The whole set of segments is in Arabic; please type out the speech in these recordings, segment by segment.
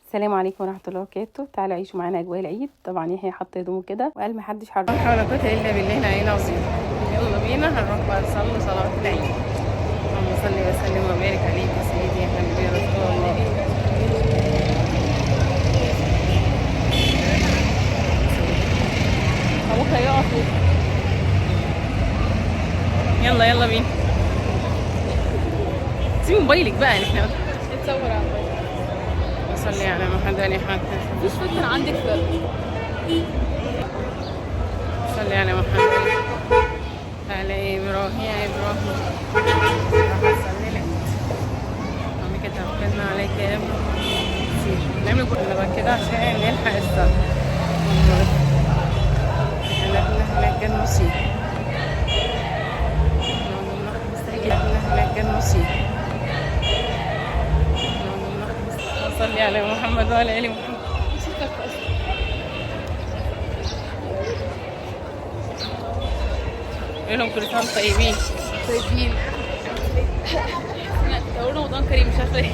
السلام عليكم ورحمه الله وبركاته. تعالوا عيشوا معانا اجواء العيد. طبعا يحيى حط هدومه كده وقال محدش حرام. لا حول ولا قوه الا بالله العلي العظيم. يلا بينا هنروح بقى نصلي صلاه العيد. اللهم صل وسلم وبارك عليك يا سيدي يا حبيبي يا رسول الله. ابوك هيقف. يلا يلا بينا. سيب موبايلك بقى احنا اتصور على الموبايل. صلي على محمد وعلى محمد. مفيش فكرة عندك فيلم. صلي على محمد على ابراهيم يا ابراهيم. صلي لك امي كده توكلنا عليك يا ابني. نعمل كل بقى كده عشان نلحق الصلاه. هناك المصير. هناك المصير. صلي على محمد وعلى ال محمد. قول لهم كل سنه وانتم طيبين. طيبين. يا رمضان كريم. مش عارفه ايه.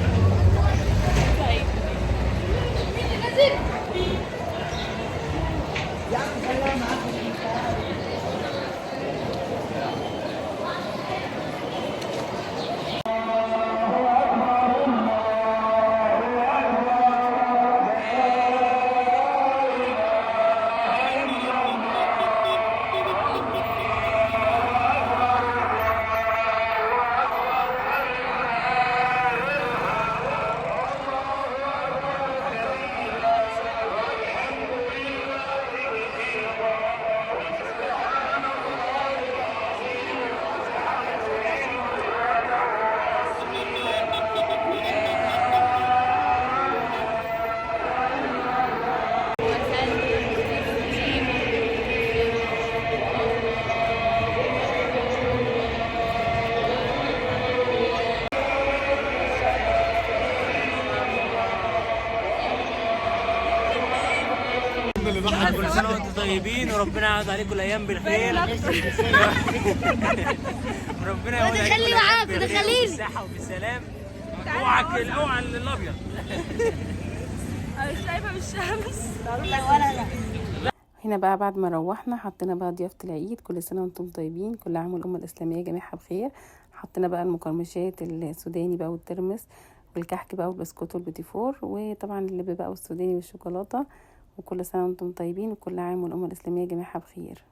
كل سنة وانتم طيبين وربنا يعود عليكم الأيام بالخير. ربنا يعود عليكم الأيام بالخير بالصحة وبالسلام. اوعى الأبيض. انا مش شايفه بالشمس. هنا بقى بعد ما روحنا حطينا بقى ضيافة العيد. كل سنة وانتم طيبين. كل عام والأمة الإسلامية جميعها بخير. حطينا بقى المقرمشات السوداني بقى والترمس والكحك بقى والبسكوت والبيتيفور وطبعا اللب بقى والسوداني والشوكولاتة. وكل سنة وانتم طيبين وكل عام والأمة الإسلامية جميعها بخير.